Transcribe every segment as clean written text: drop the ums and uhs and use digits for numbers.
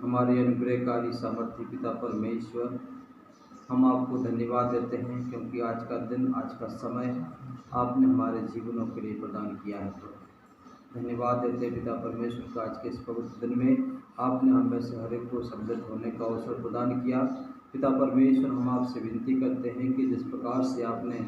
हमारे अनुग्रहकारी सामर्थ्य पिता परमेश्वर, हम आपको धन्यवाद देते हैं क्योंकि आज का दिन, आज का समय आपने हमारे जीवनों के लिए प्रदान किया है। तो धन्यवाद देते हैं पिता परमेश्वर का आज के इस पवित्र दिन में आपने हमें से हर एक को सम्मिलित होने का अवसर प्रदान किया। पिता परमेश्वर, हम आपसे विनती करते हैं कि जिस प्रकार से आपने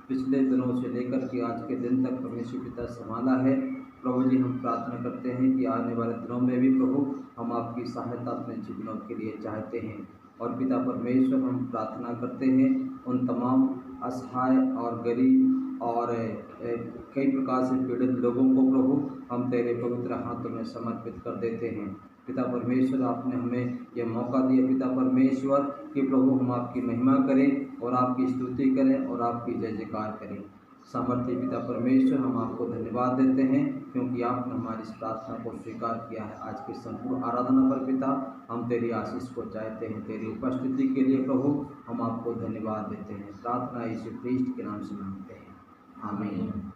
पिछले दिनों से लेकर के आज के दिन तक परमेश्वर पिता संभाला है, प्रभु जी हम प्रार्थना करते हैं कि आने वाले दिनों में भी प्रभु हम आपकी सहायता अपने जीवनों के लिए चाहते हैं। और पिता परमेश्वर, हम प्रार्थना करते हैं उन तमाम असहाय और गरीब और कई प्रकार से पीड़ित लोगों को प्रभु हम तेरे पवित्र हाथों में समर्पित कर देते हैं। पिता परमेश्वर, आपने हमें यह मौका दिया पिता परमेश्वर कि प्रभु हम आपकी महिमा करें और आपकी स्तुति करें और आपकी जय जयकार करें। सामर्थ्य पिता परमेश्वर, हम आपको धन्यवाद देते हैं क्योंकि आपने हमारी इस प्रार्थना को स्वीकार किया है। आज की संपूर्ण आराधना पर पिता हम तेरी आशीष को चाहते हैं। तेरी उपस्थिति के लिए प्रभु हम आपको धन्यवाद देते हैं। प्रार्थना यीशु ख्रीष्ट के नाम से मांगते हैं, आमीन।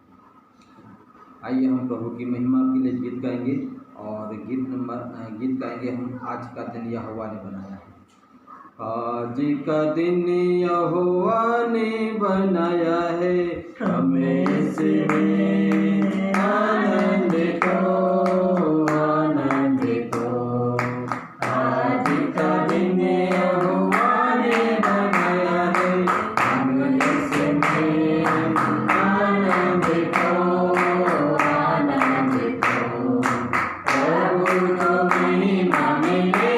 आइए हम प्रभु की महिमा के लिए गीत गाएंगे और गीत गाएंगे हम आज का दिन यहोवा ने बनाया है। आज का दिन यहोवा ने बनाया है, हमें इसमें आनंद को आनंद को। आज का दिन यहोवा ने बनाया है, हमें इसमें आनंद को आनंद को। प्रभु तुम्हें मांगे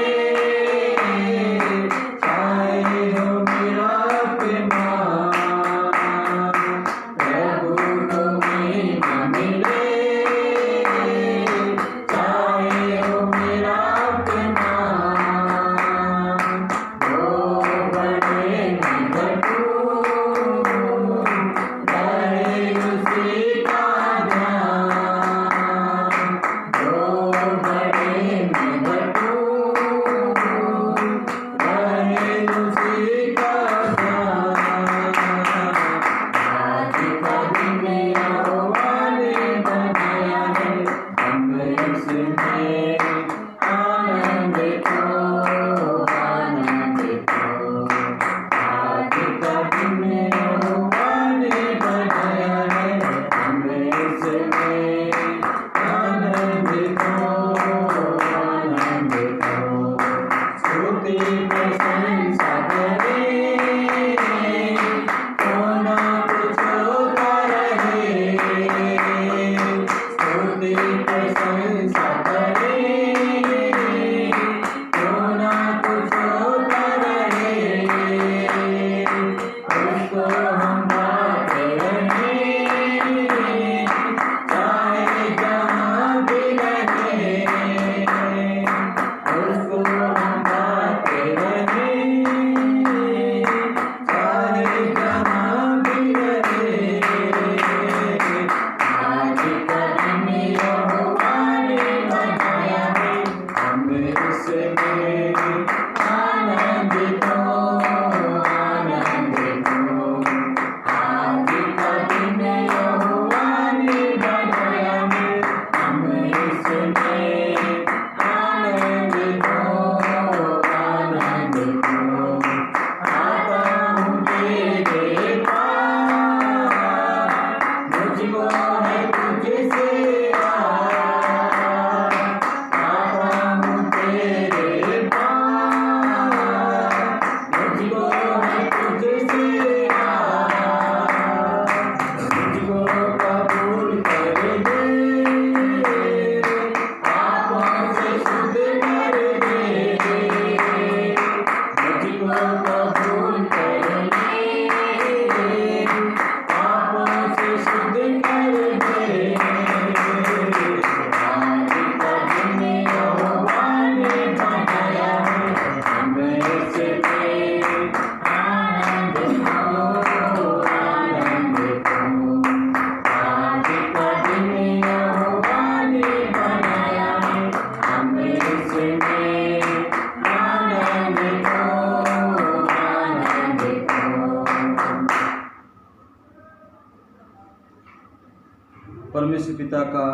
परमेश्वर पिता का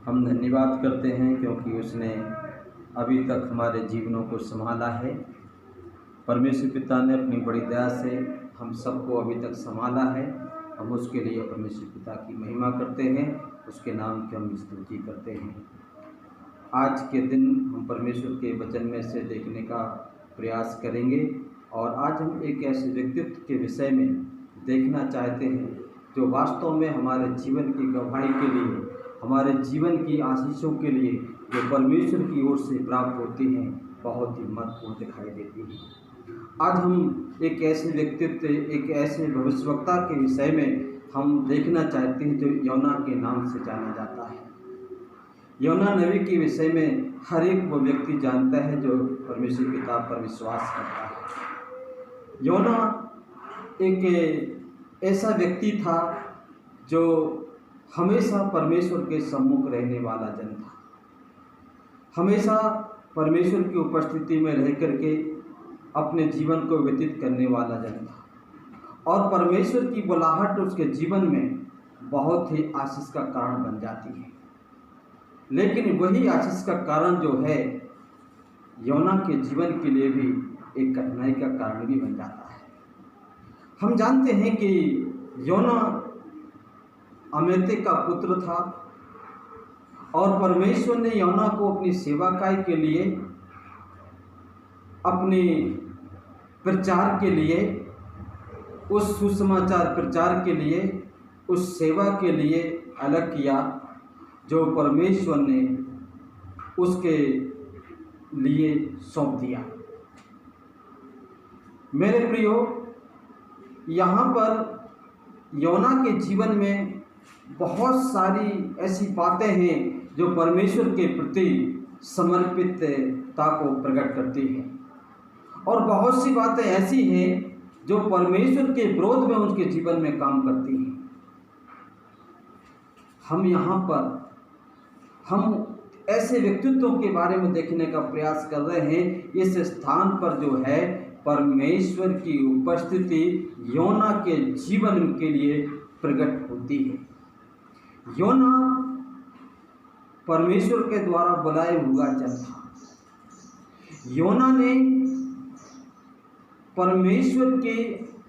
हम धन्यवाद करते हैं क्योंकि उसने अभी तक हमारे जीवनों को संभाला है। परमेश्वर पिता ने अपनी बड़ी दया से हम सबको अभी तक संभाला है। हम उसके लिए परमेश्वर पिता की महिमा करते हैं, उसके नाम की हम स्तुति करते हैं। आज के दिन हम परमेश्वर के वचन में से देखने का प्रयास करेंगे और आज हम एक ऐसे व्यक्तित्व के विषय में देखना चाहते हैं जो वास्तव में हमारे जीवन की गवाही के लिए, हमारे जीवन की आशीषों के लिए जो परमेश्वर की ओर से प्राप्त होती हैं, बहुत ही महत्वपूर्ण दिखाई देती है। आज हम एक ऐसे व्यक्तित्व, एक ऐसे भविष्यवक्ता के विषय में हम देखना चाहते हैं जो योना के नाम से जाना जाता है। योना नबी के विषय में हर एक वो व्यक्ति जानता है जो परमेश्वर की किताब पर विश्वास करता है। योना एक ऐसा व्यक्ति था जो हमेशा परमेश्वर के सम्मुख रहने वाला जन था, हमेशा परमेश्वर की उपस्थिति में रह करके अपने जीवन को व्यतीत करने वाला जन था और परमेश्वर की बुलाहट उसके जीवन में बहुत ही आशीष का कारण बन जाती है। लेकिन वही आशीष का कारण जो है योना के जीवन के लिए भी एक कठिनाई का कारण भी बन जाता है। हम जानते हैं कि योना अमित्य का पुत्र था और परमेश्वर ने योना को अपनी सेवाकाई के लिए, अपने प्रचार के लिए, उस सुसमाचार प्रचार के लिए, उस सेवा के लिए अलग किया जो परमेश्वर ने उसके लिए सौंप दिया। मेरे प्रियो, यहाँ पर योना के जीवन में बहुत सारी ऐसी बातें हैं जो परमेश्वर के प्रति समर्पितता को प्रकट करती हैं और बहुत सी बातें ऐसी हैं जो परमेश्वर के विरोध में उनके जीवन में काम करती हैं। हम यहाँ पर ऐसे व्यक्तित्वों के बारे में देखने का प्रयास कर रहे हैं। इस स्थान पर जो है परमेश्वर की उपस्थिति योना के जीवन के लिए प्रकट होती है। योना परमेश्वर के द्वारा बुलाया हुआ जन था। योना ने परमेश्वर के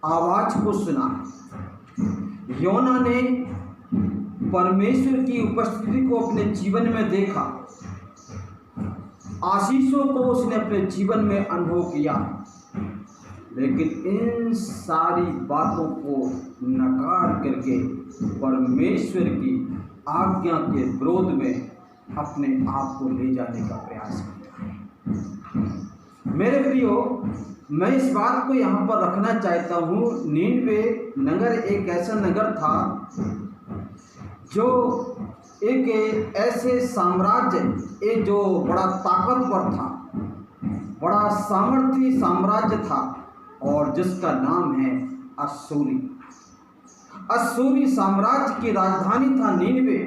आवाज को सुना। योना ने परमेश्वर की उपस्थिति को अपने जीवन में देखा। आशीषों को उसने अपने जीवन में अनुभव किया, लेकिन इन सारी बातों को नकार करके परमेश्वर की आज्ञा के विरोध में अपने आप को ले जाने का प्रयास करता है। मेरे प्रियो, मैं इस बात को यहाँ पर रखना चाहता हूँ। नीनवे नगर एक ऐसा नगर था जो एक ऐसे साम्राज्य, एक जो बड़ा ताकतवर था, बड़ा सामर्थी साम्राज्य था और जिसका नाम है अश्शूरी। अश्शूरी साम्राज्य की राजधानी था नीनवे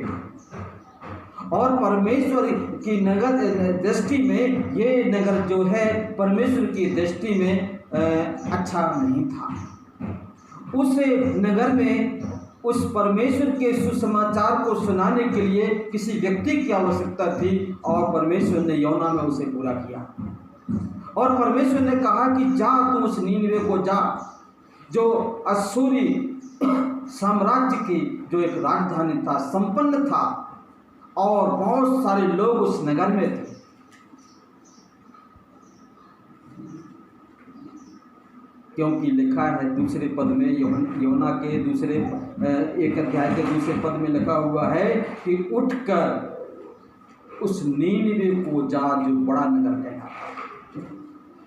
और परमेश्वर की नगर दृष्टि में ये नगर जो है परमेश्वर की दृष्टि में अच्छा नहीं था। उस नगर में उस परमेश्वर के सुसमाचार को सुनाने के लिए किसी व्यक्ति की आवश्यकता थी और परमेश्वर ने योना में उसे पूरा किया और परमेश्वर ने कहा कि जा, तुम उस नीनवे को जा जो अश्शूरी साम्राज्य की जो एक राजधानी था, संपन्न था और बहुत सारे लोग उस नगर में थे। क्योंकि लिखा है दूसरे पद में, योना के दूसरे एक अध्याय के दूसरे पद में लिखा हुआ है कि उठकर उस नीनवे को जा जो बड़ा नगर कहलाता है।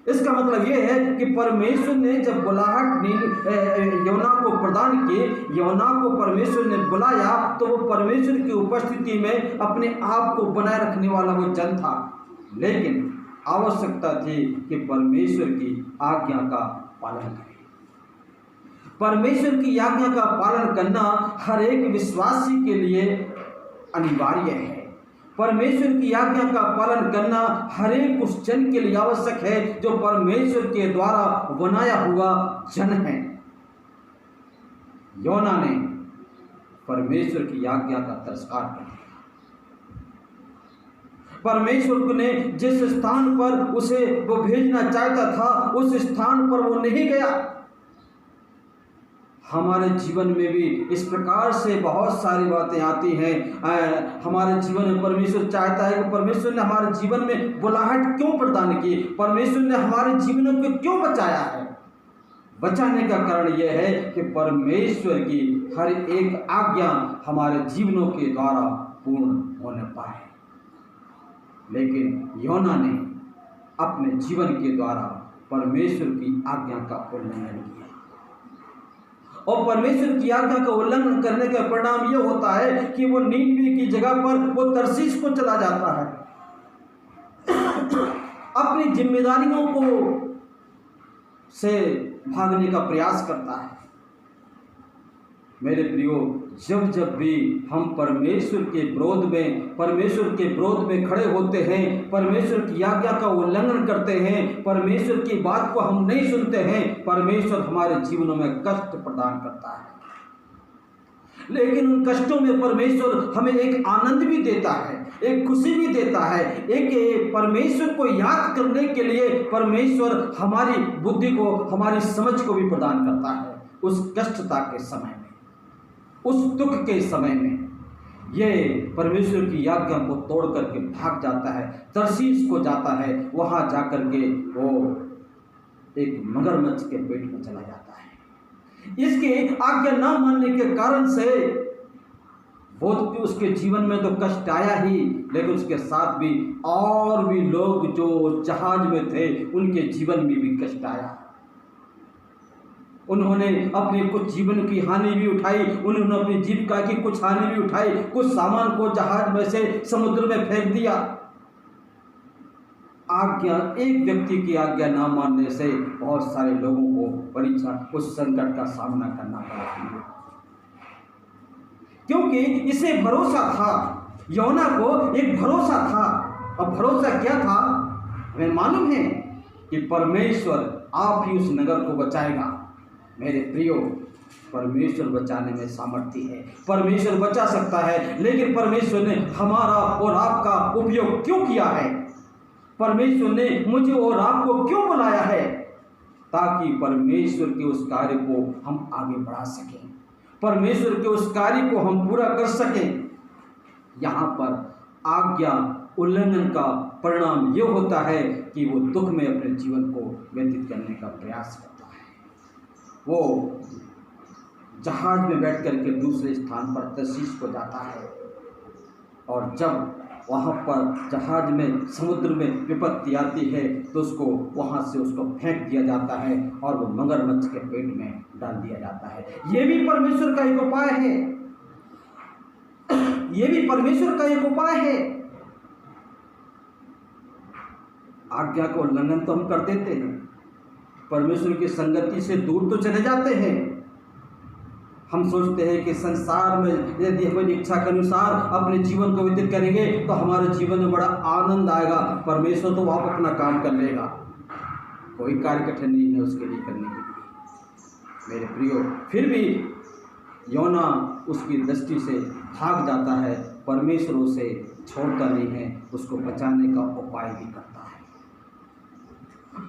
इसका मतलब यह है कि परमेश्वर ने जब बुलाहट योना को प्रदान की, योना को परमेश्वर ने बुलाया तो वो परमेश्वर की उपस्थिति में अपने आप को बनाए रखने वाला वो जन था। लेकिन आवश्यकता थी कि परमेश्वर की आज्ञा का पालन करें। परमेश्वर की आज्ञा का पालन करना हर एक विश्वासी के लिए अनिवार्य है। परमेश्वर की आज्ञा का पालन करना हर एक उस जन के लिए आवश्यक है जो परमेश्वर के द्वारा बनाया हुआ जन है। योना ने परमेश्वर की आज्ञा का तिरस्कार कर दिया। परमेश्वर ने जिस स्थान पर उसे वो भेजना चाहता था उस स्थान पर वो नहीं गया। हमारे जीवन में भी इस प्रकार से बहुत सारी बातें आती हैं। हमारे जीवन में परमेश्वर चाहता है कि परमेश्वर ने हमारे जीवन में बुलाहट क्यों प्रदान की, परमेश्वर ने हमारे जीवनों को क्यों बचाया है। बचाने का कारण यह है कि परमेश्वर की हर एक आज्ञा हमारे जीवनों के द्वारा पूर्ण होने पाए। लेकिन योना ने अपने जीवन के द्वारा परमेश्वर की आज्ञा का उल्लंघन किया, और परमेश्वर की आज्ञा का उल्लंघन करने का परिणाम यह होता है कि वो नीनवे की जगह पर वो तर्शीश को चला जाता है, अपनी जिम्मेदारियों को से भागने का प्रयास करता है। मेरे प्रियो, जब जब भी हम परमेश्वर के विरोध में खड़े होते हैं, परमेश्वर की आज्ञा का उल्लंघन करते हैं, परमेश्वर की बात को हम नहीं सुनते हैं, परमेश्वर हमारे जीवनों में कष्ट प्रदान करता है। लेकिन उन कष्टों में परमेश्वर हमें एक आनंद भी देता है, एक खुशी भी देता है, एक परमेश्वर को याद करने के लिए परमेश्वर हमारी बुद्धि को, हमारी समझ को भी प्रदान करता है। उस कष्टता के समय में, उस दुख के समय में ये परमेश्वर की आज्ञा को तोड़ करके भाग जाता है, तर्शीश को जाता है, वहां जाकर के वो एक मगरमच्छ के पेट में चला जाता है। इसके आज्ञा न मानने के कारण से बहुत उसके जीवन में तो कष्ट आया ही, लेकिन उसके साथ भी और भी लोग जो जहाज में थे उनके जीवन में भी कष्ट आया। उन्होंने अपने कुछ जीवन की हानि भी उठाई, उन्होंने अपनी जीविका की कुछ हानि भी उठाई, कुछ सामान को जहाज में से समुद्र में फेंक दिया। आज्ञा, एक व्यक्ति की आज्ञा ना मानने से बहुत सारे लोगों को परीक्षा, उस संकट का सामना करना पड़ा, क्योंकि इसे भरोसा था, योना को एक भरोसा था। और भरोसा क्या था? हमें मालूम है कि परमेश्वर आप ही उस नगर को बचाएगा। मेरे प्रियो, परमेश्वर बचाने में सामर्थ्य है, परमेश्वर बचा सकता है, लेकिन परमेश्वर ने हमारा और आपका उपयोग क्यों किया है? परमेश्वर ने मुझे और आपको क्यों बुलाया है? ताकि परमेश्वर के उस कार्य को हम आगे बढ़ा सकें, परमेश्वर के उस कार्य को हम पूरा कर सकें। यहाँ पर आज्ञा उल्लंघन का परिणाम यह होता है कि वो दुख में अपने जीवन को व्यतीत करने का प्रयास करता है। वो जहाज में बैठ करके दूसरे स्थान पर तर्शीश को जाता है, और जब वहाँ पर जहाज में समुद्र में विपत्ति आती है तो उसको वहाँ से उसको फेंक दिया जाता है और वो मगरमच्छ के पेट में डाल दिया जाता है। ये भी परमेश्वर का एक उपाय है, ये भी परमेश्वर का एक उपाय है। आज्ञा को उल्लंघन तो हम कर देते हैं, परमेश्वर की संगति से दूर तो चले जाते हैं। हम सोचते हैं कि संसार में यदि हमारी इच्छा के अनुसार अपने जीवन को व्यतीत करेंगे तो हमारे जीवन में बड़ा आनंद आएगा, परमेश्वर तो वहाँ अपना काम कर लेगा, कोई कार्य कठिन नहीं है उसके लिए करने के लिए। मेरे प्रियो, फिर भी योना उसकी दृष्टि से भाग जाता है, परमेश्वर उसे छोड़ता नहीं है, उसको बचाने का उपाय भी करता है।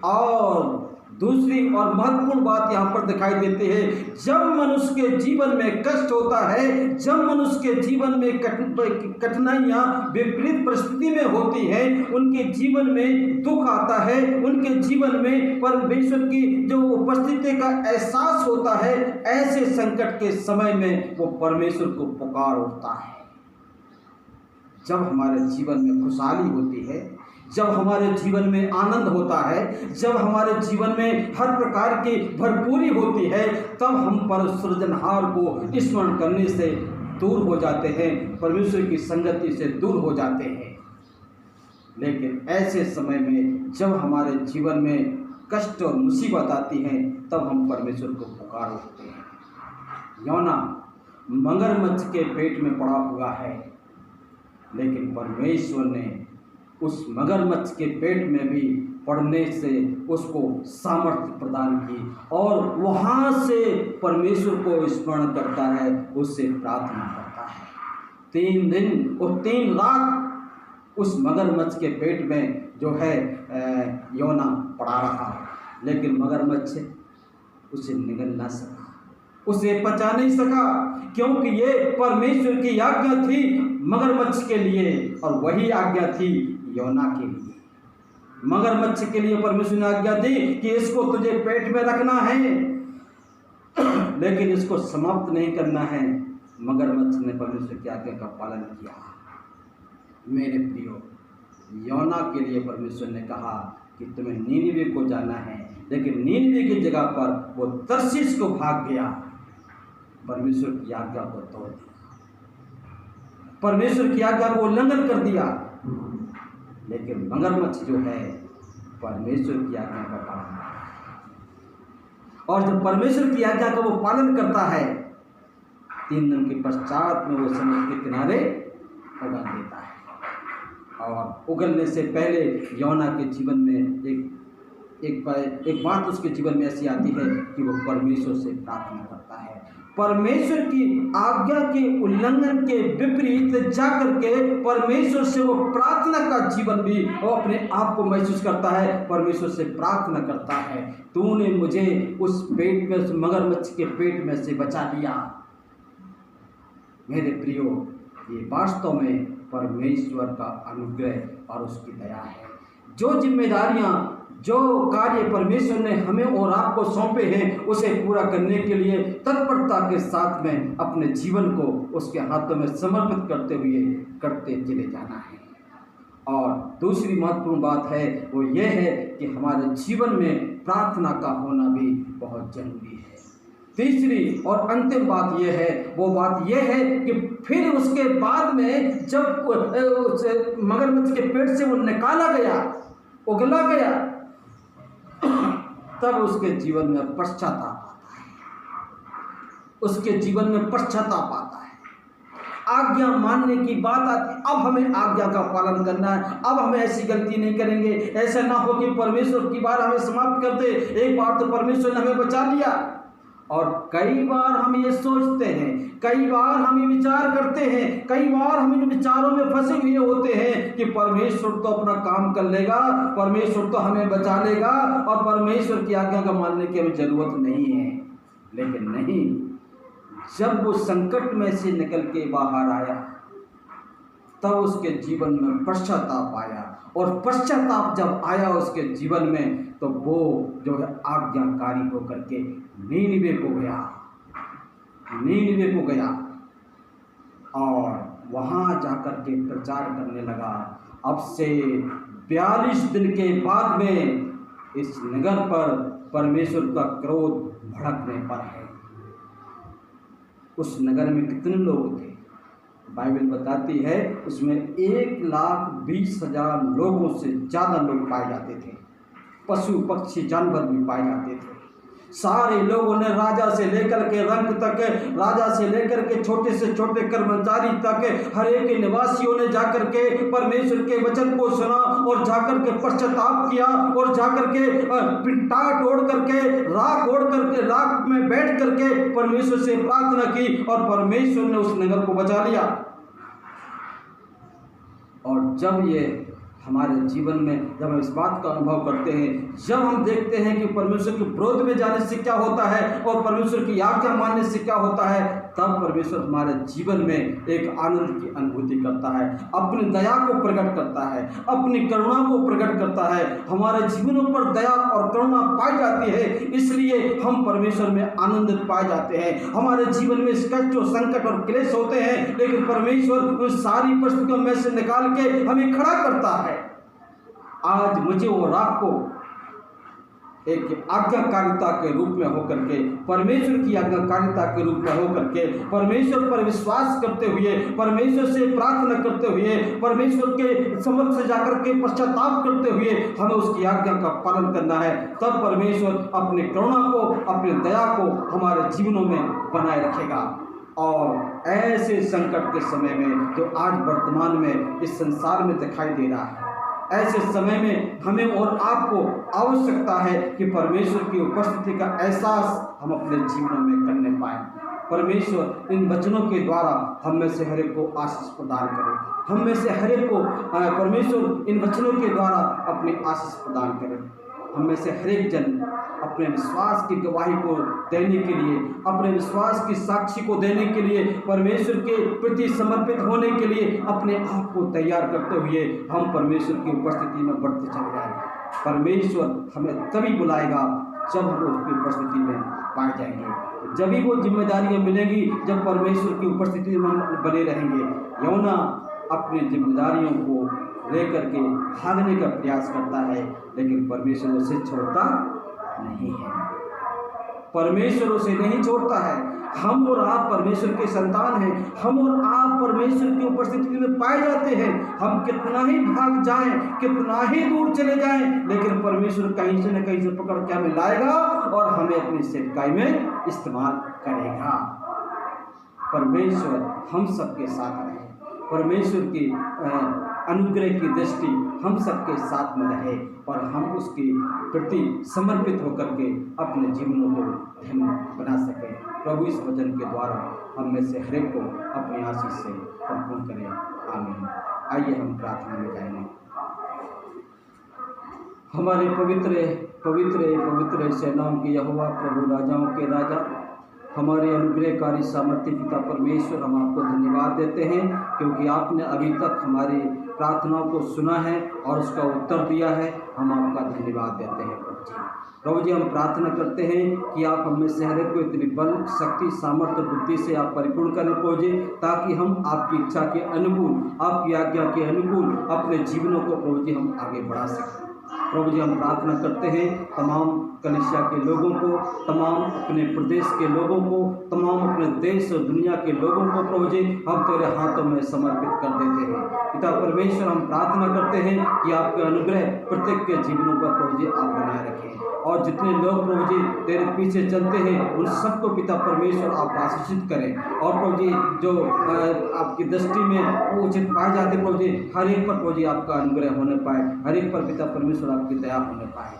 और दूसरी और महत्वपूर्ण बात यहाँ पर दिखाई देती है, जब मनुष्य के जीवन में कष्ट होता है, जब मनुष्य के जीवन में कठिनाइयाँ विपरीत परिस्थिति में होती हैं, उनके जीवन में दुख आता है, उनके जीवन में परमेश्वर की जो उपस्थिति का एहसास होता है, ऐसे संकट के समय में वो परमेश्वर को पुकार उठता है। जब हमारे जीवन में खुशहाली होती है, जब हमारे जीवन में आनंद होता है, जब हमारे जीवन में हर प्रकार की भरपूरी होती है, तब हम पर सृजनहार को स्मरण करने से दूर हो जाते हैं, परमेश्वर की संगति से दूर हो जाते हैं। लेकिन ऐसे समय में जब हमारे जीवन में कष्ट और मुसीबत आती है, तब हम परमेश्वर को पुकार उठते हैं। योना मगरमच्छ के पेट में पड़ा हुआ है, लेकिन परमेश्वर ने उस मगरमच्छ के पेट में भी पड़ने से उसको सामर्थ्य प्रदान की, और वहाँ से परमेश्वर को स्मरण करता है, उससे प्रार्थना करता है। 3 दिन और 3 रात उस मगरमच्छ के पेट में जो है योना पड़ा रहा, लेकिन मगरमच्छ उसे निगल ना सका, उसे पचा नहीं सका, क्योंकि ये परमेश्वर की आज्ञा थी मगरमच्छ के लिए और वही आज्ञा थी योना के लिए। मगरमच्छ के लिए परमेश्वर ने आज्ञा दी कि इसको तुझे पेट में रखना है, लेकिन इसको समाप्त नहीं करना है। मगरमच्छ ने परमेश्वर की आज्ञा का पालन किया। मेरे प्रियो, योना के लिए परमेश्वर ने कहा कि तुम्हें नीनिवे को जाना है, लेकिन नीनिवे की जगह पर वो तर्शीश को भाग गया, परमेश्वर की आज्ञा को तोड़ दिया, परमेश्वर की आज्ञा को उल्लंघन कर दिया। लेकिन मगरमच्छ जो है परमेश्वर की आज्ञा का पालन करता है, और जब परमेश्वर की आज्ञा का वो पालन करता है, 3 दिन के पश्चात में वो समुद्र के किनारे उगल देता है। और उगलने से पहले योना के जीवन में एक बात उसके जीवन में ऐसी आती है कि वो परमेश्वर से प्रार्थना करता है। परमेश्वर की आज्ञा के उल्लंघन के विपरीत जाकर के परमेश्वर से वो प्रार्थना का जीवन भी वो अपने आप को महसूस करता है, परमेश्वर से प्रार्थना करता है, तूने मुझे उस पेट में, उस मगरमच्छ के पेट में से बचा लिया। मेरे प्रियो, ये वास्तव में परमेश्वर का अनुग्रह और उसकी दया है। जो जिम्मेदारियां, जो कार्य परमेश्वर ने हमें और आपको सौंपे हैं, उसे पूरा करने के लिए तत्परता के साथ में अपने जीवन को उसके हाथों में समर्पित करते चले जाना है। और दूसरी महत्वपूर्ण बात है वो ये है कि हमारे जीवन में प्रार्थना का होना भी बहुत जरूरी है। तीसरी और अंतिम बात यह है, वो बात यह है कि फिर उसके बाद में जब मगरमच्छ के पेट से वो निकाला गया, उगला गया, तब उसके जीवन में पश्चाताप आता है, उसके जीवन में पश्चाताप आता है। आज्ञा मानने की बात आती, अब हमें आज्ञा का पालन करना है, अब हमें ऐसी गलती नहीं करेंगे, ऐसा ना हो कि परमेश्वर की बात हमें समाप्त कर दे। एक बार तो परमेश्वर ने हमें बचा लिया, और कई बार हम ये सोचते हैं, कई बार हम ये विचार करते हैं, कई बार हम इन विचारों में फंसे हुए होते हैं कि परमेश्वर तो अपना काम कर लेगा, परमेश्वर तो हमें बचा लेगा और परमेश्वर की आज्ञा का मानने की हमें जरूरत नहीं है। लेकिन नहीं, जब वो संकट में से निकल के बाहर आया, तब उसके जीवन में पश्चाताप आया, और पश्चाताप जब आया उसके जीवन में, तो वो जो है आज्ञाकारी होकर के नीनिवे को गया और वहाँ जाकर के प्रचार करने लगा। अब से 42 दिन के बाद में इस नगर पर परमेश्वर का क्रोध भड़कने पर है। उस नगर में कितने लोग थे? बाइबल बताती है उसमें 1,20,000 लोगों से ज़्यादा लोग पाए जाते थे, पशु पक्षी जानवर भी पाए जाते थे। सारे लोगों ने राजा से लेकर के रंग तक, राजा से लेकर के छोटे से छोटे कर्मचारी तक, हर एक निवासियों ने जाकर के परमेश्वर के वचन को सुना और जाकर के पश्चाताप किया और जाकर के टाट ओढ़ करके, राख ओढ़ करके, राख में बैठ करके परमेश्वर से प्रार्थना की और परमेश्वर ने उस नगर को बचा लिया। और जब ये हमारे जीवन में जब हम इस बात का अनुभव करते हैं, जब हम देखते हैं कि परमेश्वर के विरोध में जाने से क्या होता है और परमेश्वर की आज्ञा मानने से क्या होता है, तब परमेश्वर हमारे जीवन में एक आनंद की अनुभूति करता है, अपनी दया को प्रकट करता है, अपनी करुणा को प्रकट करता है। हमारे जीवनों पर दया और करुणा पाई जाती है, इसलिए हम परमेश्वर में आनंदित पाए जाते हैं। हमारे जीवन में कष्ट और संकट और क्लेश होते हैं, लेकिन परमेश्वर उन सारी परिस्थितियों में से निकाल के हमें खड़ा करता है। आज मुझे और आपको एक आज्ञाकारिता के रूप में होकर के, परमेश्वर की आज्ञाकारिता के रूप में होकर के, परमेश्वर पर विश्वास करते हुए, परमेश्वर से प्रार्थना करते हुए, परमेश्वर के समक्ष जाकर के पश्चाताप करते हुए हमें उसकी आज्ञा का पालन करना है। तब परमेश्वर अपनी करुणा को, अपनी दया को हमारे जीवनों में बनाए रखेगा। और ऐसे संकट के समय में जो आज वर्तमान में इस संसार में दिखाई दे रहा है, ऐसे समय में हमें और आपको आवश्यकता है कि परमेश्वर की उपस्थिति का एहसास हम अपने जीवनों में करने पाएं। परमेश्वर इन वचनों के द्वारा हम में से हर एक को आशीष प्रदान करें। हम में से हर एक को परमेश्वर इन वचनों के द्वारा अपनी आशीष प्रदान करें। हम में से हर एक जन अपने विश्वास की गवाही को देने के लिए, अपने विश्वास की साक्षी को देने के लिए, परमेश्वर के प्रति समर्पित होने के लिए अपने आप को तैयार करते हुए हम परमेश्वर की उपस्थिति में बढ़ते चले जाएंगे। परमेश्वर हमें तभी बुलाएगा जब हम उसकी उपस्थिति में पाए जाएंगे, जब ही वो जिम्मेदारियां मिलेंगी, जब परमेश्वर की उपस्थिति में बने रहेंगे। यौना अपनी जिम्मेदारियों को लेकर के भागने का प्रयास करता है, लेकिन परमेश्वर उसे छोड़ता नहीं है। परमेश्वर उसे नहीं छोड़ता है। हम और आप परमेश्वर के संतान हैं। हम और आप परमेश्वर की उपस्थिति में पाए जाते हैं। हम कितना ही भाग जाएं, कितना ही दूर चले जाएं, लेकिन परमेश्वर कहीं से न कहीं से पकड़ के हमें लाएगा और हमें अपनी सेवकाई में इस्तेमाल करेगा। परमेश्वर हम सबके साथ रहे। परमेश्वर की अनुग्रह की दृष्टि हम सबके साथ में रहे और हम उसके प्रति समर्पित होकर के अपने जीवनों को धन्य बना सकें। प्रभु इस वचन के द्वारा हम में से हर एक को अपनी आशीष से परिपूर्ण करें। आमीन। आइए हम प्रार्थना में जाएंगे। हमारे पवित्र पवित्र पवित्र सेनाओं के यहोवा, प्रभु राजाओं के राजा, हमारे अनुग्रहकारी सामर्थ्य पिता परमेश्वर, हम आपको धन्यवाद देते हैं क्योंकि आपने अभी तक हमारी प्रार्थनाओं को सुना है और उसका उत्तर दिया है। हम आपका धन्यवाद देते हैं प्रभु जी। हम प्रार्थना करते हैं कि आप हमें से हर एक को इतनी बल, शक्ति, सामर्थ्य, बुद्धि से आप परिपूर्ण करें प्रभु जी, ताकि हम आपकी इच्छा के अनुकूल, आपकी आज्ञा के अनुकूल अपने जीवनों को प्रभु जी हम आगे बढ़ा सकें। प्रभु जी हम प्रार्थना करते हैं तमाम कलीसिया के लोगों को, तमाम अपने प्रदेश के लोगों को, तमाम अपने देश और दुनिया के लोगों को प्रभु जी हम तेरे हाथों में समर्पित कर देते हैं। पिता परमेश्वर हम प्रार्थना करते हैं कि आपके अनुग्रह प्रत्येक के जीवनों पर प्रभु जी आप बनाए रखें और जितने लोग प्रभु जी तेरे पीछे चलते हैं उन सबको पिता परमेश्वर आप आशीषित करें और प्रभु जी जो आपकी दृष्टि में उचित पाए जाते प्रभु जी हर एक पर प्रभु जी आपका अनुग्रह होने पाए, हर एक पर पिता परमेश्वर आपकी दया होने पाए।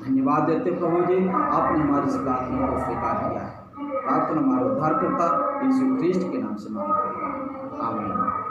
धन्यवाद देते प्रभु जी, आपने हमारी इस प्रार्थना को स्वीकार किया है। प्रार्थना हमारा उद्धारकर्ता यीशु ख्रीस्ट के नाम से मांगते हैं। आमीन।